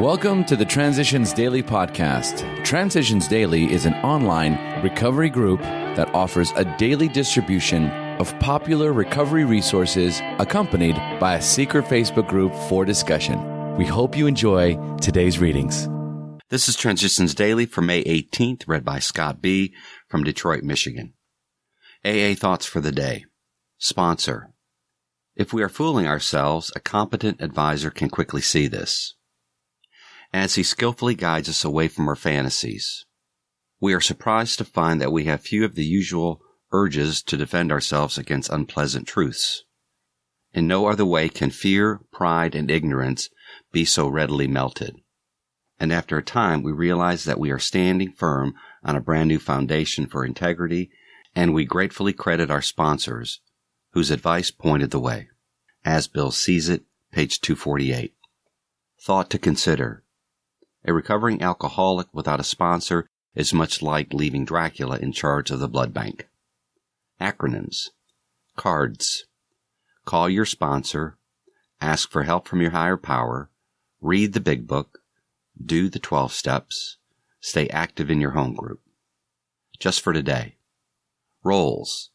Welcome to the Transitions Daily podcast. Transitions Daily is an online recovery group that offers a daily distribution of popular recovery resources accompanied by a secret Facebook group for discussion. We hope you enjoy today's readings. This is Transitions Daily for May 18th, read by Scott B. from Detroit, Michigan. AA Thoughts for the Day. Sponsor. If we are fooling ourselves, a competent advisor can quickly see this, as he skillfully guides us away from our fantasies. We are surprised to find that we have few of the usual urges to defend ourselves against unpleasant truths. In no other way can fear, pride, and ignorance be so readily melted. And after a time, we realize that we are standing firm on a brand new foundation for integrity, and we gratefully credit our sponsors, whose advice pointed the way. As Bill sees it, page 248. Thought to consider. A recovering alcoholic without a sponsor is much like leaving Dracula in charge of the blood bank. Acronyms. CARDS. Call your sponsor. Ask for help from your higher power. Read the big book. Do the 12 steps. Stay active in your home group. Just for today. Roles.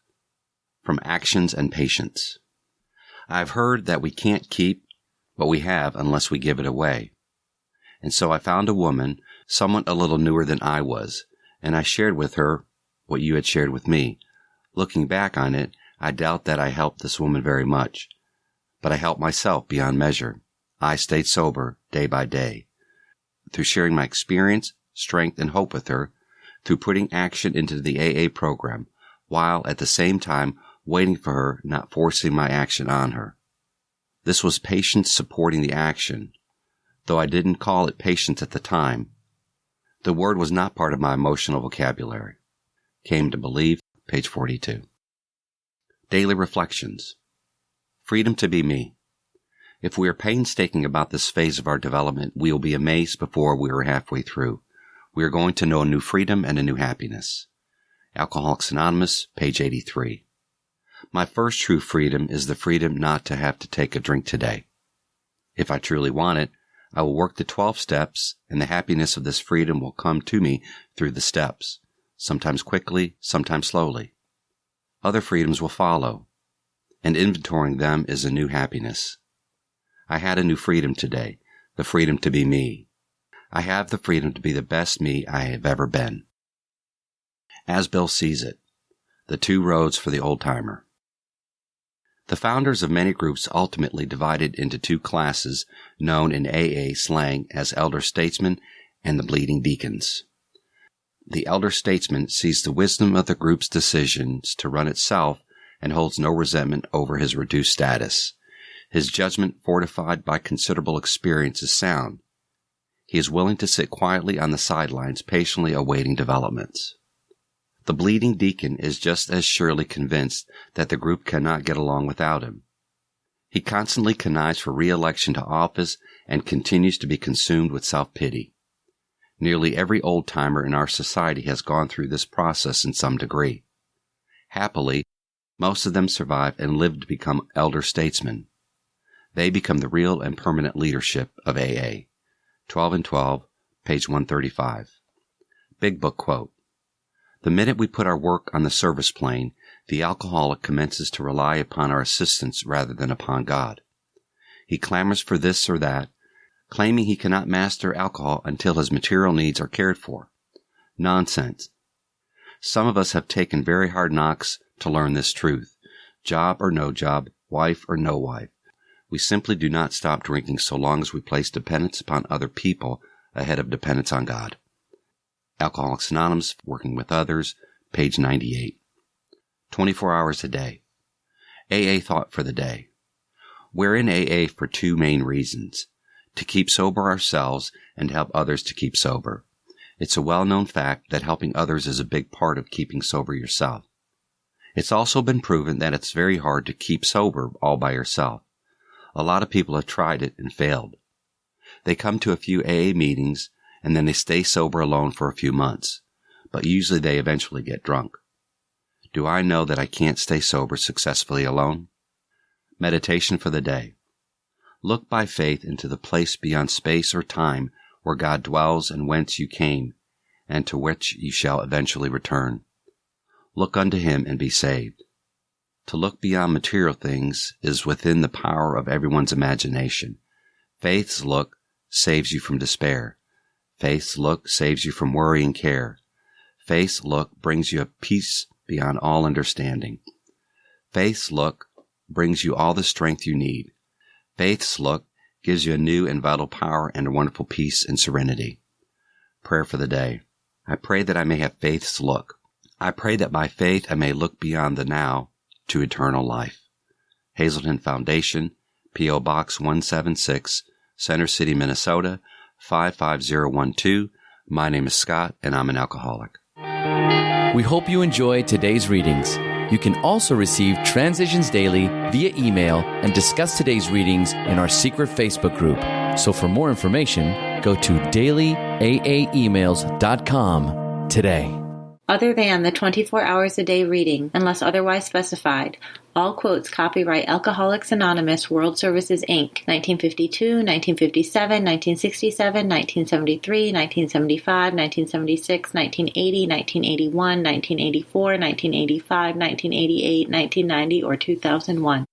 From actions and patience. I've heard that we can't keep what we have unless we give it away. And so I found a woman, somewhat a little newer than I was, and I shared with her what you had shared with me. Looking back on it, I doubt that I helped this woman very much, but I helped myself beyond measure. I stayed sober day by day. Through sharing my experience, strength, and hope with her, through putting action into the AA program, while at the same time waiting for her, not forcing my action on her. This was patience supporting the action. Though I didn't call it patience at the time, the word was not part of my emotional vocabulary. Came to believe, page 42. Daily Reflections. Freedom to be me. If we are painstaking about this phase of our development, we will be amazed before we are halfway through. We are going to know a new freedom and a new happiness. Alcoholics Anonymous, page 83. My first true freedom is the freedom not to have to take a drink today. If I truly want it, I will work the 12 steps, and the happiness of this freedom will come to me through the steps, sometimes quickly, sometimes slowly. Other freedoms will follow, and inventorying them is a new happiness. I had a new freedom today, the freedom to be me. I have the freedom to be the best me I have ever been. As Bill sees it, the two roads for the old-timer. The founders of many groups ultimately divided into two classes known in AA slang as elder statesmen and the bleeding deacons. The elder statesman sees the wisdom of the group's decisions to run itself and holds no resentment over his reduced status. His judgment, fortified by considerable experience, is sound. He is willing to sit quietly on the sidelines, patiently awaiting developments. The bleeding deacon is just as surely convinced that the group cannot get along without him. He constantly connives for re-election to office and continues to be consumed with self-pity. Nearly every old-timer in our society has gone through this process in some degree. Happily, most of them survive and live to become elder statesmen. They become the real and permanent leadership of AA. 12 and 12, page 135. Big Book quote. The minute we put our work on the service plane, the alcoholic commences to rely upon our assistance rather than upon God. He clamors for this or that, claiming he cannot master alcohol until his material needs are cared for. Nonsense. Some of us have taken very hard knocks to learn this truth. Job or no job, wife or no wife. We simply do not stop drinking so long as we place dependence upon other people ahead of dependence on God. Alcoholics Anonymous, Working with Others, page 98. 24 hours a day. AA Thought for the Day. We're in AA for two main reasons: to keep sober ourselves and to help others to keep sober. It's a well-known fact that helping others is a big part of keeping sober yourself. It's also been proven that it's very hard to keep sober all by yourself. A lot of people have tried it and failed. They come to a few AA meetings and then they stay sober alone for a few months, but usually they eventually get drunk. Do I know that I can't stay sober successfully alone? Meditation for the day. Look by faith into the place beyond space or time where God dwells and whence you came, and to which you shall eventually return. Look unto him and be saved. To look beyond material things is within the power of everyone's imagination. Faith's look saves you from despair. Faith's look saves you from worry and care. Faith's look brings you a peace beyond all understanding. Faith's look brings you all the strength you need. Faith's look gives you a new and vital power and a wonderful peace and serenity. Prayer for the day. I pray that I may have faith's look. I pray that by faith I may look beyond the now to eternal life. Hazelton Foundation, P.O. Box 176, Center City, Minnesota, 55012. My name is Scott, and I'm an alcoholic. We hope you enjoyed today's readings. You can also receive Transitions Daily via email and discuss today's readings in our secret Facebook group. So for more information, go to dailyaaemails.com today. Other than the 24 hours a day reading, unless otherwise specified, all quotes copyright Alcoholics Anonymous World Services, Inc., 1952, 1957, 1967, 1973, 1975, 1976, 1980, 1981, 1984, 1985, 1988, 1990, or 2001.